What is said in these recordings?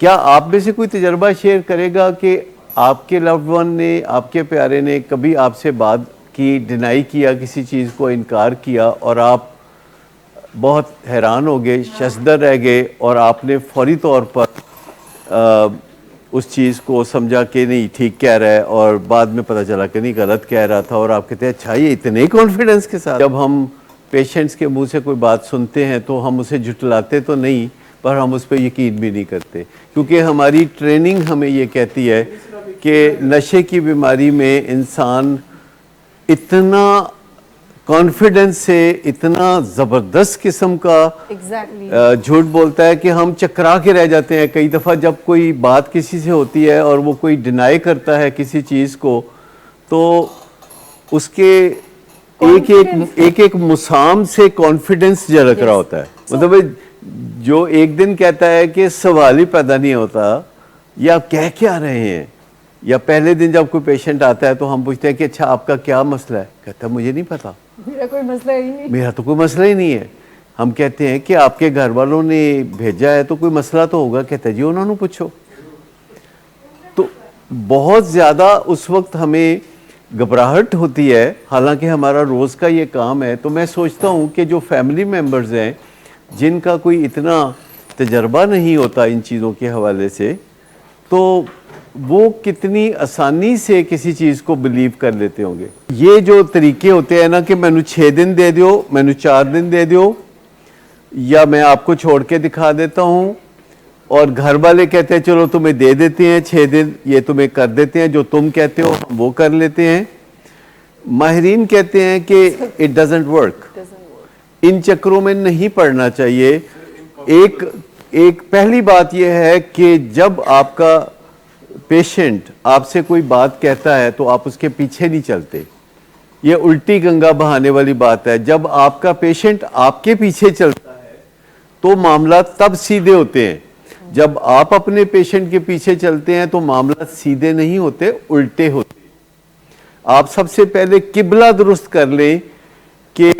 کیا آپ میں سے کوئی تجربہ شیئر کرے گا کہ آپ کے لوڈ ون نے، آپ کے پیارے نے کبھی آپ سے بات کی، ڈینائی کیا، کسی چیز کو انکار کیا اور آپ بہت حیران ہو گئے، ششدر رہ گئے اور آپ نے فوری طور پر اس چیز کو سمجھا کہ نہیں ٹھیک کہہ رہا ہے، اور بعد میں پتہ چلا کہ نہیں غلط کہہ رہا تھا، اور آپ کہتے ہیں اچھا یہ اتنے کانفیڈنس کے ساتھ؟ جب ہم پیشنٹس کے منہ سے کوئی بات سنتے ہیں تو ہم اسے جھٹلاتے تو نہیں، پر ہم اس پہ یقین بھی نہیں کرتے، کیونکہ ہماری ٹریننگ ہمیں یہ کہتی ہے کہ نشے کی بیماری میں انسان اتنا کانفیڈنس سے، اتنا زبردست قسم کا جھوٹ بولتا ہے کہ ہم چکرا کے رہ جاتے ہیں۔ کئی دفعہ جب کوئی بات کسی سے ہوتی ہے اور وہ کوئی ڈینائی کرتا ہے کسی چیز کو، تو اس کے ایک مسام سے کانفیڈنس جھلک رہا ہوتا ہے۔ مطلب جو ایک دن کہتا ہے کہ سوال ہی پیدا نہیں ہوتا، یا کہہ کیا رہے ہیں، یا پہلے دن جب کوئی پیشنٹ آتا ہے تو ہم پوچھتے ہیں کہ اچھا آپ کا کیا مسئلہ ہے، کہتا ہے مجھے نہیں پتا، میرا کوئی مسئلہ ہی نہیں، میرا تو کوئی مسئلہ ہی نہیں ہے۔ ہم کہتے ہیں کہ آپ کے گھر والوں نے بھیجا ہے تو کوئی مسئلہ تو ہوگا، کہتا ہے جی انہوں نے پوچھو۔ تو بہت زیادہ اس وقت ہمیں گھبراہٹ ہوتی ہے، حالانکہ ہمارا روز کا یہ کام ہے۔ تو میں سوچتا ہوں کہ جو فیملی ممبرز ہیں جن کا کوئی اتنا تجربہ نہیں ہوتا ان چیزوں کے حوالے سے، تو وہ کتنی آسانی سے کسی چیز کو بلیو کر لیتے ہوں گے۔ یہ جو طریقے ہوتے ہیں نا کہ مینو 6 دن دے دیو، مینو 4 دن دے دیو، یا میں آپ کو چھوڑ کے دکھا دیتا ہوں، اور گھر والے کہتے ہیں چلو تمہیں دے دیتے ہیں 6 دن، یہ تمہیں کر دیتے ہیں جو تم کہتے ہو ہم وہ کر لیتے ہیں۔ ماہرین کہتے ہیں کہ اٹ ڈزنٹ ورک، ان چکروں میں نہیں پڑنا چاہیے۔ ایک پہلی بات یہ ہے کہ جب آپ کا پیشنٹ آپ سے کوئی بات کہتا ہے تو آپ اس کے پیچھے نہیں چلتے، یہ الٹی گنگا بہانے والی بات ہے۔ جب آپ کا پیشنٹ آپ کے پیچھے چلتا ہے تو معاملات تب سیدھے ہوتے ہیں، جب آپ اپنے پیشنٹ کے پیچھے چلتے ہیں تو معاملات سیدھے نہیں ہوتے، الٹے ہوتے۔ آپ سب سے پہلے قبلہ درست کر لیں کہ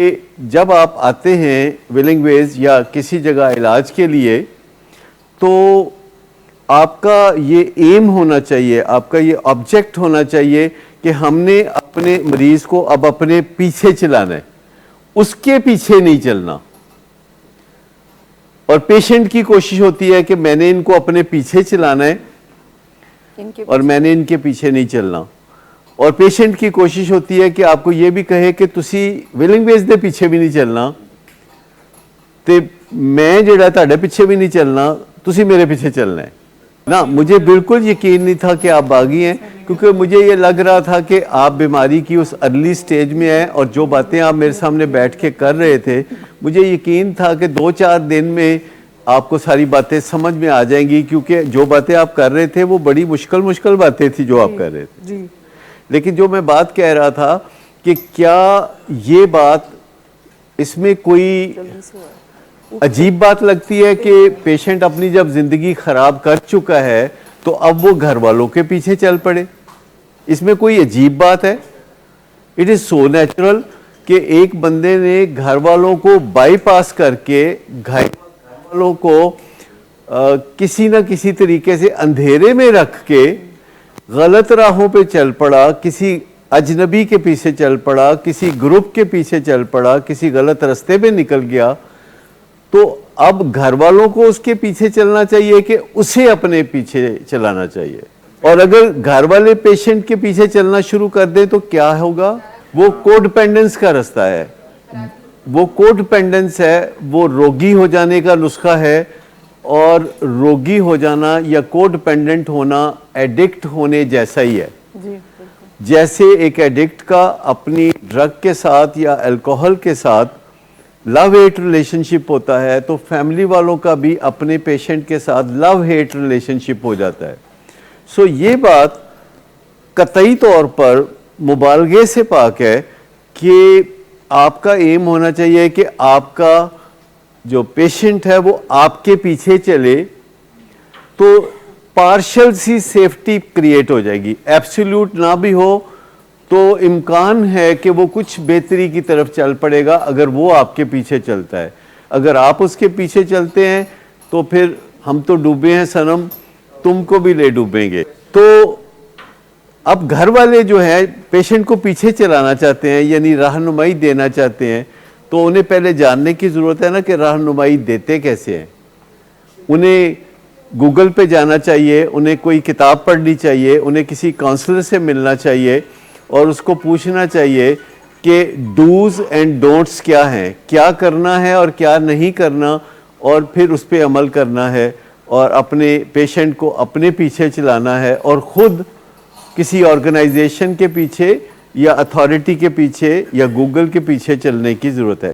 جب آپ آتے ہیں ویلنگ ویز یا کسی جگہ علاج کے لیے، تو آپ کا یہ ایم ہونا چاہیے، آپ کا یہ آبجیکٹ ہونا چاہیے کہ ہم نے اپنے مریض کو اب اپنے پیچھے چلانا ہے، اس کے پیچھے نہیں چلنا۔ اور پیشنٹ کی کوشش ہوتی ہے کہ میں نے ان کو اپنے پیچھے چلانا ہے اور میں نے ان کے پیچھے نہیں چلنا۔ اور پیشنٹ کی کوشش ہوتی ہے کہ آپ کو یہ بھی کہے کہ تسی ویلنگ ویز دے پیچھے بھی نہیں چلنا، تے میں جڑا تہاڈے پیچھے بھی نہیں چلنا، تسی میرے پیچھے چلنا ہے نا۔ مجھے بالکل یقین نہیں تھا کہ آپ باغی ہیں، کیونکہ مجھے یہ لگ رہا تھا کہ آپ بیماری کی اس ارلی سٹیج میں ہیں، اور جو باتیں آپ میرے سامنے بیٹھ کے کر رہے تھے مجھے یقین تھا کہ 2-4 دن میں آپ کو ساری باتیں سمجھ میں آ جائیں گی، کیونکہ جو باتیں آپ کر رہے تھے وہ بڑی مشکل باتیں تھی جو آپ کر رہے تھے۔ لیکن جو میں بات کہہ رہا تھا کہ کیا یہ بات، اس میں کوئی عجیب بات لگتی ہے کہ پیشنٹ اپنی جب زندگی خراب کر چکا ہے تو اب وہ گھر والوں کے پیچھے چل پڑے؟ اس میں کوئی عجیب بات ہے؟ اٹ از سو نیچرل کہ ایک بندے نے گھر والوں کو بائی پاس کر کے، گھر والوں کو کسی نہ کسی طریقے سے اندھیرے میں رکھ کے غلط راہوں پہ چل پڑا، کسی اجنبی کے پیچھے چل پڑا، کسی گروپ کے پیچھے چل پڑا، کسی غلط رستے پہ نکل گیا، تو اب گھر والوں کو اس کے پیچھے چلنا چاہیے کہ اسے اپنے پیچھے چلانا چاہیے؟ اور اگر گھر والے پیشنٹ کے پیچھے چلنا شروع کر دیں تو کیا ہوگا؟ وہ کو ڈیپینڈنس کا رستہ ہے، وہ کو ڈیپینڈنس ہے، وہ روگی ہو جانے کا نسخہ ہے۔ اور روگی ہو جانا یا کو ڈیپینڈنٹ ہونا ایڈکٹ ہونے جیسا ہی ہے۔ جیسے ایک ایڈکٹ کا اپنی ڈرگ کے ساتھ یا الکوہل کے ساتھ لو ہیٹ ریلیشن شپ ہوتا ہے، تو فیملی والوں کا بھی اپنے پیشنٹ کے ساتھ لو ہیٹ ریلیشن شپ ہو جاتا ہے۔ سو یہ بات قطعی طور پر مبالغے سے پاک ہے کہ آپ کا ایم ہونا چاہیے کہ آپ کا جو پیشنٹ ہے وہ آپ کے پیچھے چلے، تو پارشل سی سیفٹی کریٹ ہو جائے گی۔ ایبسولوٹ نہ بھی ہو تو امکان ہے کہ وہ کچھ بہتری کی طرف چل پڑے گا اگر وہ آپ کے پیچھے چلتا ہے۔ اگر آپ اس کے پیچھے چلتے ہیں تو پھر ہم تو ڈوبے ہیں صنم، تم کو بھی لے ڈوبیں گے. تو اب گھر والے جو ہیں پیشنٹ کو پیچھے چلانا چاہتے ہیں, یعنی رہنمائی دینا چاہتے ہیں, تو انہیں پہلے جاننے کی ضرورت ہے نا کہ رہنمائی دیتے کیسے ہیں. انہیں گوگل پہ جانا چاہیے, انہیں کوئی کتاب پڑھنی چاہیے, انہیں کسی کاؤنسلر سے ملنا چاہیے اور اس کو پوچھنا چاہیے کہ ڈوز اینڈ ڈونٹس کیا ہیں, کیا کرنا ہے اور کیا نہیں کرنا, اور پھر اس پہ عمل کرنا ہے اور اپنے پیشنٹ کو اپنے پیچھے چلانا ہے اور خود کسی آرگنائزیشن کے پیچھے یا اتھارٹی کے پیچھے یا گوگل کے پیچھے چلنے کی ضرورت ہے.